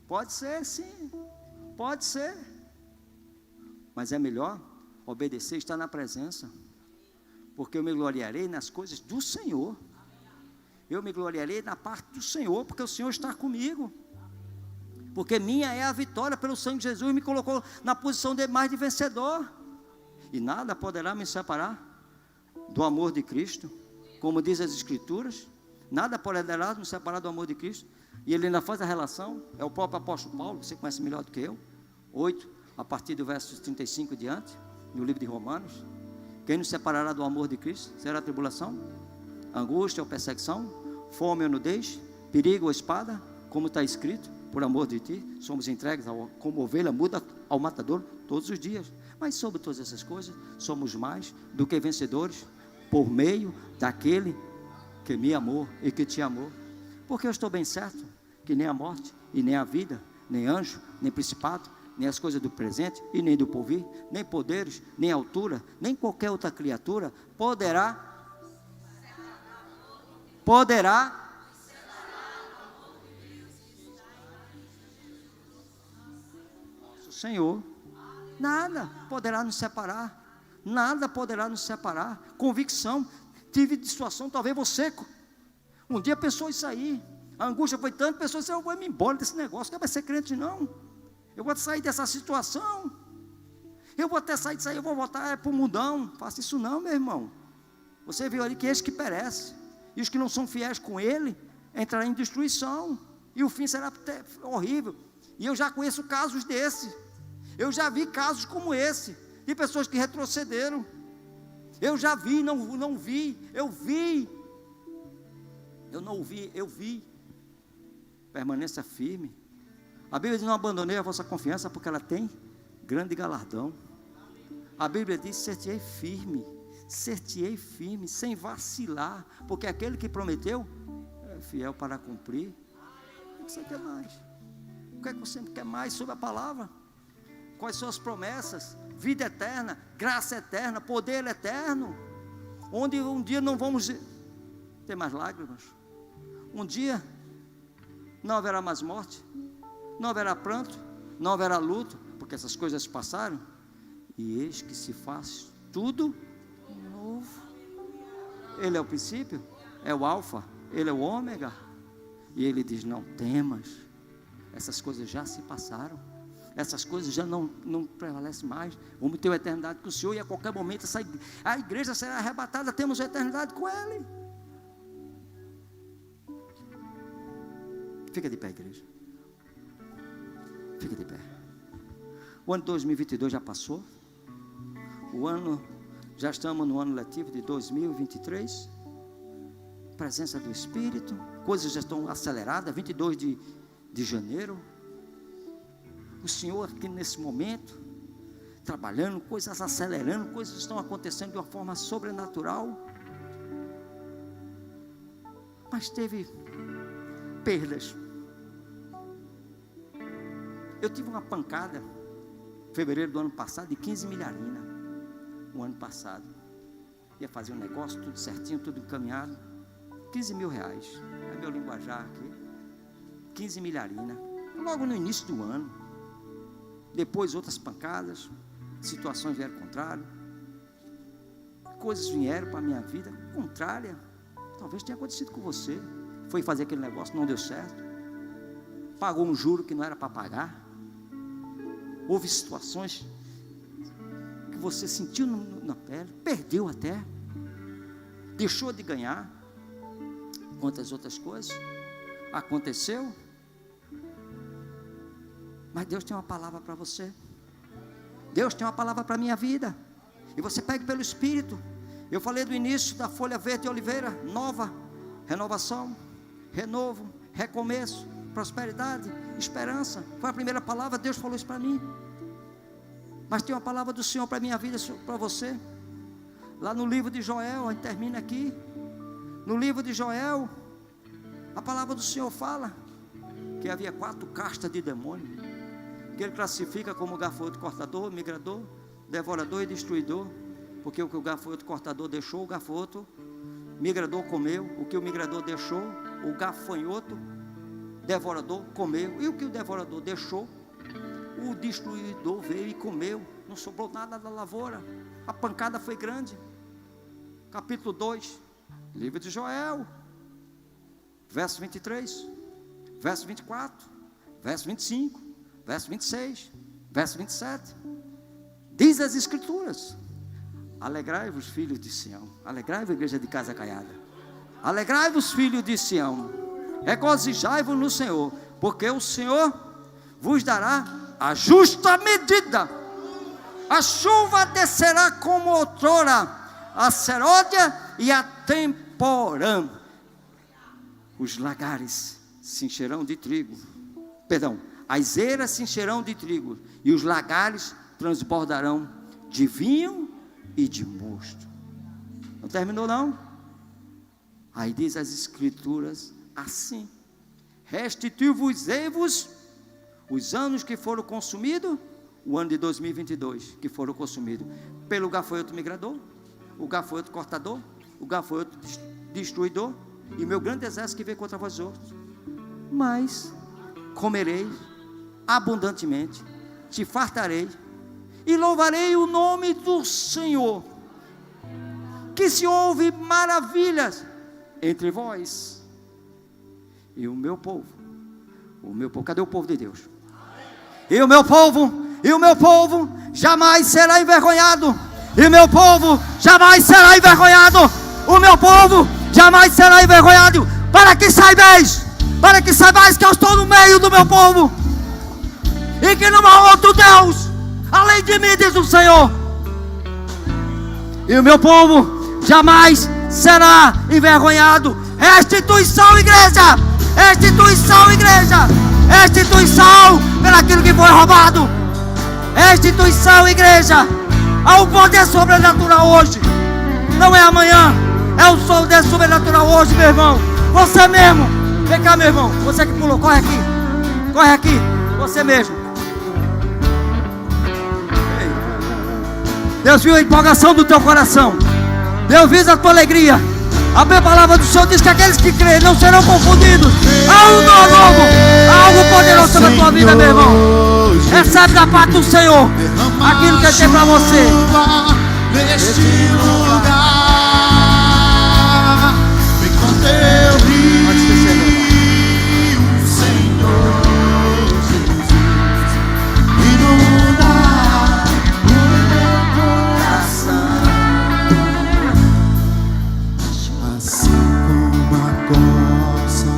pode ser sim, pode ser, mas é melhor obedecer e estar na presença, porque eu me gloriarei nas coisas do Senhor, eu me gloriarei na parte do Senhor, porque o Senhor está comigo, porque minha é a vitória pelo sangue de Jesus, me colocou na posição de mais de vencedor, e nada poderá me separar do amor de Cristo, como diz as Escrituras, nada poderá me separar do amor de Cristo, e ele ainda faz a relação, é o próprio apóstolo Paulo, você conhece melhor do que eu, 8, a partir do verso 35 em diante, no livro de Romanos, quem nos separará do amor de Cristo? Será a tribulação, angústia ou perseguição, fome ou nudez, perigo ou espada, como está escrito, por amor de ti, somos entregues como ovelha muda ao matador todos os dias, mas sobre todas essas coisas, somos mais do que vencedores, por meio daquele que me amou e que te amou, porque eu estou bem certo, que nem a morte, e nem a vida, nem anjo, nem principado, nem as coisas do presente, e nem do porvir, nem poderes, nem altura, nem qualquer outra criatura, poderá, Senhor, nada poderá nos separar, nada poderá nos separar, convicção, tive de situação, talvez você, um dia pensou isso aí, a angústia foi tanto, pensou assim, eu vou me embora desse negócio, não vai ser crente não, eu vou sair dessa situação, eu vou até sair disso aí, eu vou voltar para o mundão, faça isso não, meu irmão, você viu ali que esse que perece, e os que não são fiéis com ele, entrarão em destruição, e o fim será horrível, e eu já conheço casos desses, eu já vi casos como esse, de pessoas que retrocederam, eu já vi, não vi, eu vi, eu não ouvi, eu vi, permaneça firme, a Bíblia diz, não abandonei a vossa confiança, porque ela tem grande galardão, a Bíblia diz, ser-te-ei firme, sem vacilar, porque aquele que prometeu, é fiel para cumprir, o que você quer mais? O que é que você quer mais sobre a palavra? Quais são as promessas? Vida eterna, graça eterna, poder eterno, onde um dia não vamos ter mais lágrimas, um dia não haverá mais morte, não haverá pranto, não haverá luto, porque essas coisas passaram, e eis que se faz tudo novo. Ele é o princípio, é o alfa, ele é o ômega, e ele diz, não temas, essas coisas já se passaram, essas coisas já não prevalecem mais, vamos ter uma eternidade com o Senhor, e a qualquer momento a igreja será arrebatada, temos a eternidade com Ele. Fica de pé, igreja, fica de pé. O ano de 2022 já passou, já estamos no ano letivo de 2023, presença do Espírito, coisas já estão aceleradas, 22 de janeiro, o Senhor aqui nesse momento, trabalhando, coisas acelerando, coisas estão acontecendo de uma forma sobrenatural, mas teve perdas. Eu tive uma pancada, em fevereiro do ano passado, de 15 milharinas, o ano passado, ia fazer um negócio, tudo certinho, tudo encaminhado, 15 mil reais, é meu linguajar aqui, 15 milharinas, logo no início do ano, depois outras pancadas, situações vieram contrárias, coisas vieram para a minha vida, contrária, talvez tenha acontecido com você, foi fazer aquele negócio, não deu certo, pagou um juro que não era para pagar, houve situações que você sentiu na pele, perdeu até, deixou de ganhar, quantas outras coisas aconteceu, mas Deus tem uma palavra para você. Deus tem uma palavra para a minha vida, e você pega pelo Espírito. Eu falei do início da folha verde de oliveira, nova, renovação, renovo, recomeço, prosperidade, esperança. Foi a primeira palavra, Deus falou isso para mim. Mas tem uma palavra do Senhor para a minha vida, para você. Lá no livro de Joel, a gente termina aqui. No livro de Joel, a palavra do Senhor fala que havia 4 castas de demônio, que ele classifica como gafanhoto cortador, migrador, devorador e destruidor. Porque o que o gafanhoto cortador deixou, o gafanhoto migrador comeu. O que o migrador deixou, o gafanhoto devorador comeu. E o que o devorador deixou, o destruidor veio e comeu. Não sobrou nada da lavoura. A pancada foi grande. Capítulo 2, livro de Joel, verso 23, verso 24, verso 25, verso 26, verso 27. Diz as Escrituras: alegrai-vos, filhos de Sião. Alegrai-vos, igreja de Casa Caiada. Alegrai-vos, filhos de Sião. Regozijai-vos no Senhor, porque o Senhor vos dará a justa medida. A chuva descerá como outrora, a seródia e a temporã. Os lagares se encherão de trigo. Perdão, as eiras se encherão de trigo, e os lagares transbordarão de vinho e de mosto. Não terminou não? Aí diz as Escrituras assim: restitui-vos-ei-vos os anos que foram consumidos, o ano de 2022, que foram consumidos pelo gafanhoto migrador, o gafanhoto cortador, o gafanhoto destruidor, e meu grande exército que veio contra vós outros. Mas comerei abundantemente, te fartarei, e louvarei o nome do Senhor, que se ouve maravilhas entre vós e o meu povo. Cadê o povo de Deus? E o meu povo jamais será envergonhado. E o meu povo jamais será envergonhado. O meu povo jamais será envergonhado. Para que saibais que eu estou no meio do meu povo, e que não há outro Deus além de mim, diz o Senhor. E o meu povo jamais será envergonhado. Restituição, igreja. Restituição, igreja. Restituição pelaquilo que foi roubado. Restituição, igreja. Há um poder sobrenatural hoje. Não é amanhã. É um poder sobrenatural hoje, meu irmão. Você mesmo. Vem cá, meu irmão. Você que pulou, corre aqui. Corre aqui. Você mesmo. Deus viu a empolgação do teu coração. Deus viu a tua alegria. A minha palavra do Senhor diz que aqueles que creem não serão confundidos. Há algo novo, há algo poderoso sobre a tua vida, meu irmão. Recebe da parte do Senhor aquilo que Ele tem para você. Neste lugar, vem com teu rio, Senhor Jesus, inunda o meu coração, assim como a costa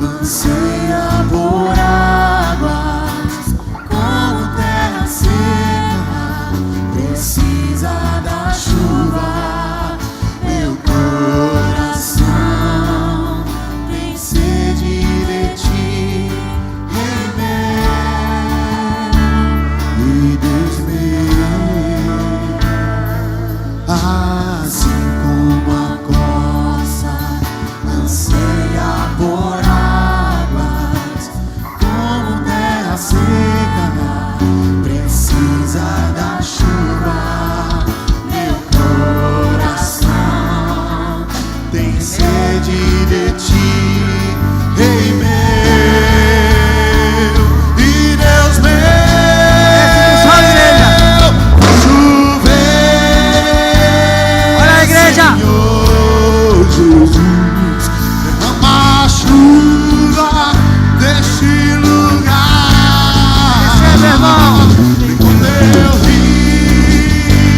anseia por águas, como terra seca precisa da chuva. Meu coração tem sede de ti, Rei meu e Deus meu. Assim como a costa anseia por águas, como terra seca precisa da chuva. Meu coração tem sede de ti, Rei meu e Deus meu. Chover, Olha a igreja. Senhor Jesus, derrama a chuva deste lugar. Recebe, irmão. Vem com teu rio,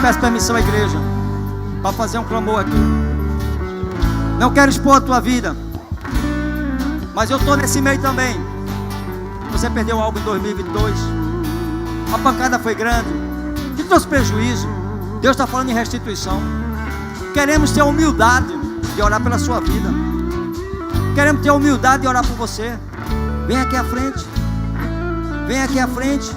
peço permissão à igreja para fazer um clamor aqui. Não quero expor a tua vida, mas eu estou nesse meio também. Você perdeu algo em 2022, a pancada foi grande, te trouxe prejuízo. Deus está falando em restituição. Queremos ter a humildade de orar pela sua vida. Queremos ter a humildade de orar por você. Vem aqui à frente. Vem aqui à frente.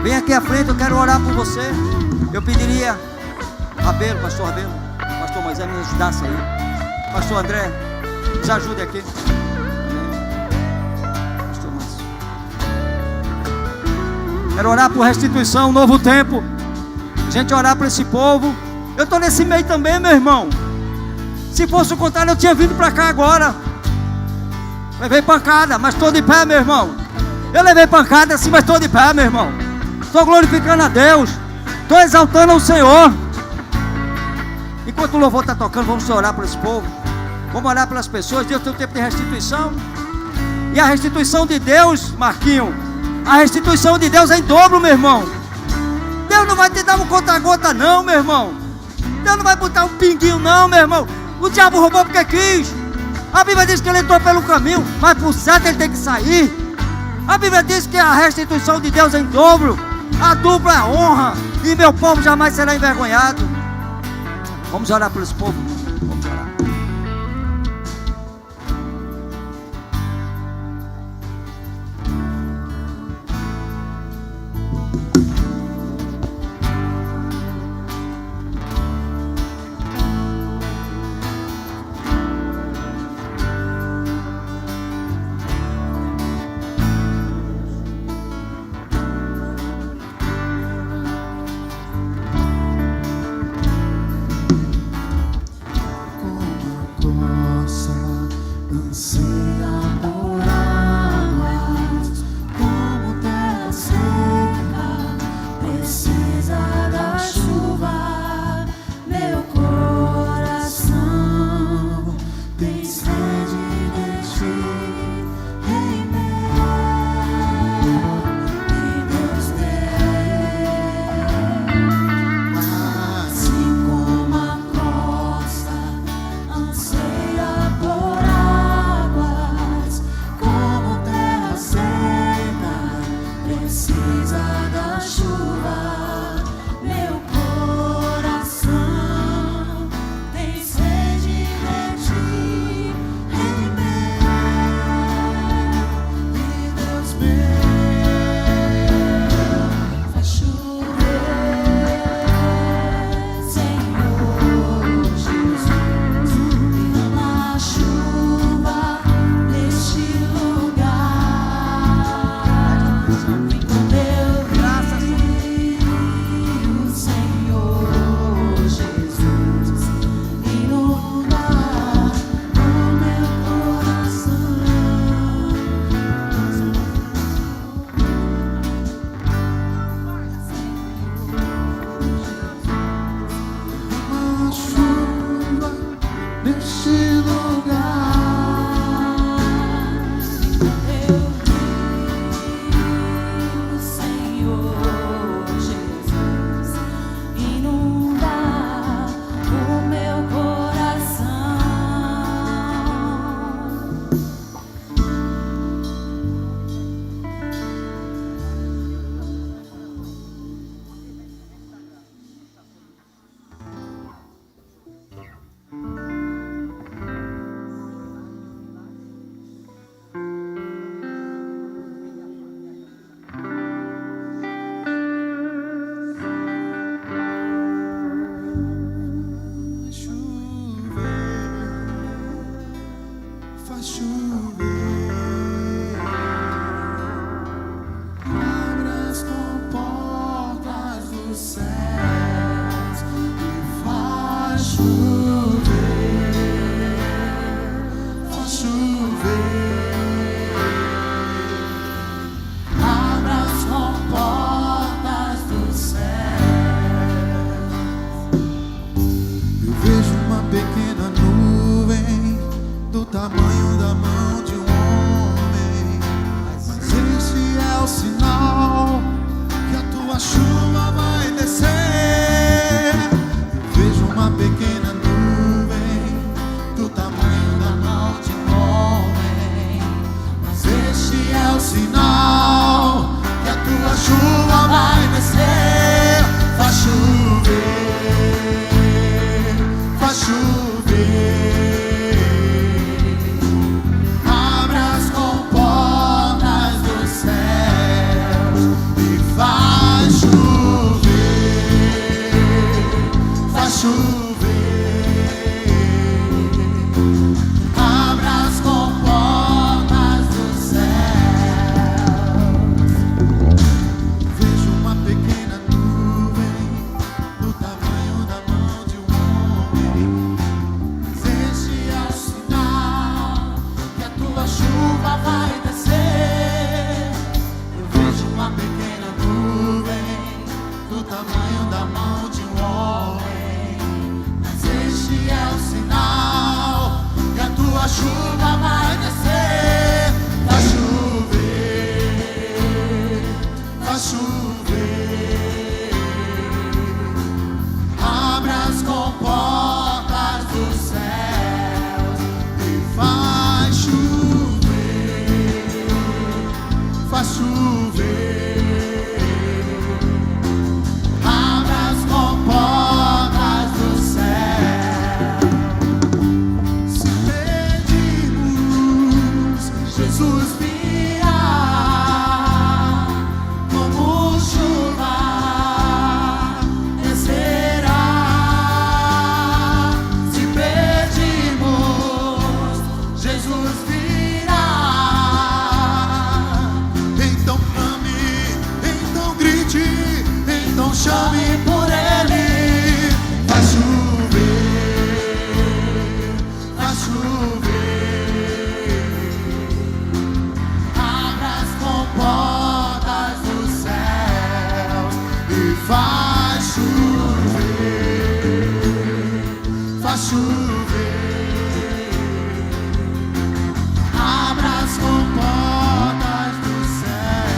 Vem aqui à frente, eu quero orar por você. Eu pediria Rabelo, pastor Rabelo, pastor Moisés, me ajudasse aí. Pastor André, nos ajude aqui. Pastor Márcio. Quero orar por restituição, um novo tempo. A gente orar por esse povo. Eu estou nesse meio também, meu irmão. Se fosse o contrário, eu tinha vindo para cá agora. Levei pancada, mas estou de pé, meu irmão. Eu levei pancada assim, mas estou de pé, meu irmão. Estou glorificando a Deus. Estou exaltando o Senhor. Enquanto o louvor está tocando, vamos orar por esse povo. Vamos orar pelas pessoas. Deus tem um tempo de restituição. E a restituição de Deus, Marquinho, a restituição de Deus é em dobro, meu irmão. Deus não vai te dar um conta-gota não, meu irmão. Deus não vai botar um pinguinho não, meu irmão. O diabo roubou porque quis. A Bíblia diz que ele entrou pelo caminho, mas por certo ele tem que sair. A Bíblia diz que a restituição de Deus é em dobro. A dupla é honra. E meu povo jamais será envergonhado. Vamos orar por esse povo. Vamos orar. o sinal chover. Abra as comportas do céu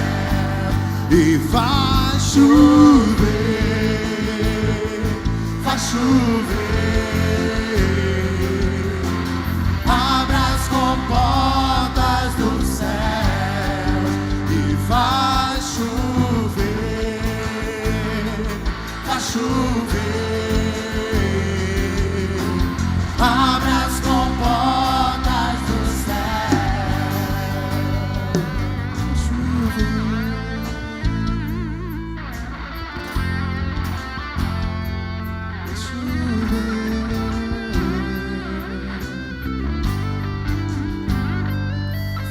e faz chover, faz chover. Abra as comportas do céu e faz chover, faz chover. Abra as comportas do céu, faz chover. Faz chover,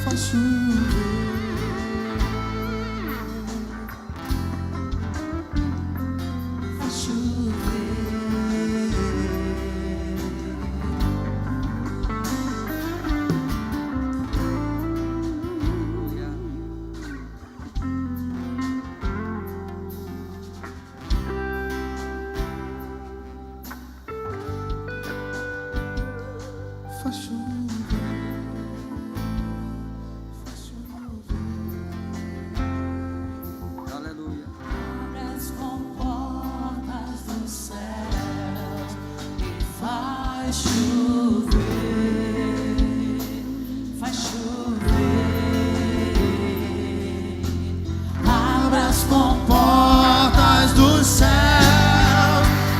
faz chover. Faz chover, faz chover. Aleluia. Abre as comportas do céu e faz chover, faz chover. Abre as Comportas do céu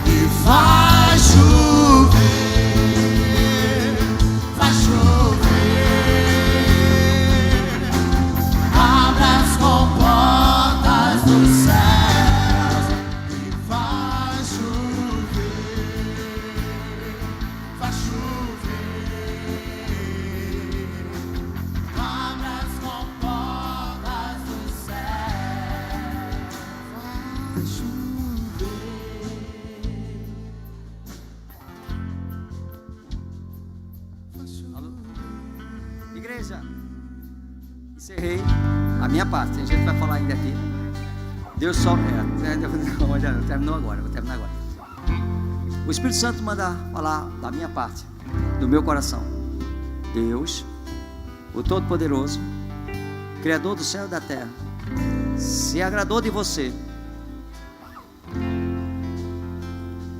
e faz chover, faz chover. Abra as comportas do céu e faz chover, faz chover. Abra as comportas do céu, faz chover. Faz chover. Igreja, encerrei a minha parte. A gente vai falar ainda aqui. Deus só. Terminou agora, vou terminar agora. O Espírito Santo manda falar da minha parte, do meu coração. Deus, o Todo-Poderoso, Criador do céu e da terra, se agradou de você.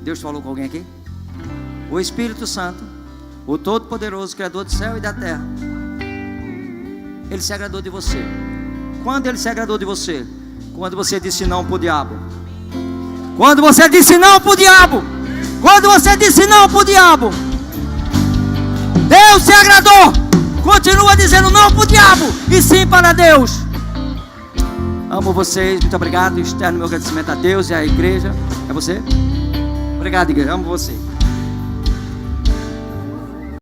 Deus falou com alguém aqui? O Espírito Santo, o Todo-Poderoso, Criador do céu e da terra, Ele se agradou de você. Quando Ele se agradou de você? Quando você disse não para o diabo. Quando você disse não para o diabo. Quando você disse não para o diabo, Deus se agradou. Continua dizendo não para o diabo e sim para Deus. Amo vocês, muito obrigado. Externo meu agradecimento a Deus e à igreja. É você? Obrigado, igreja, amo você.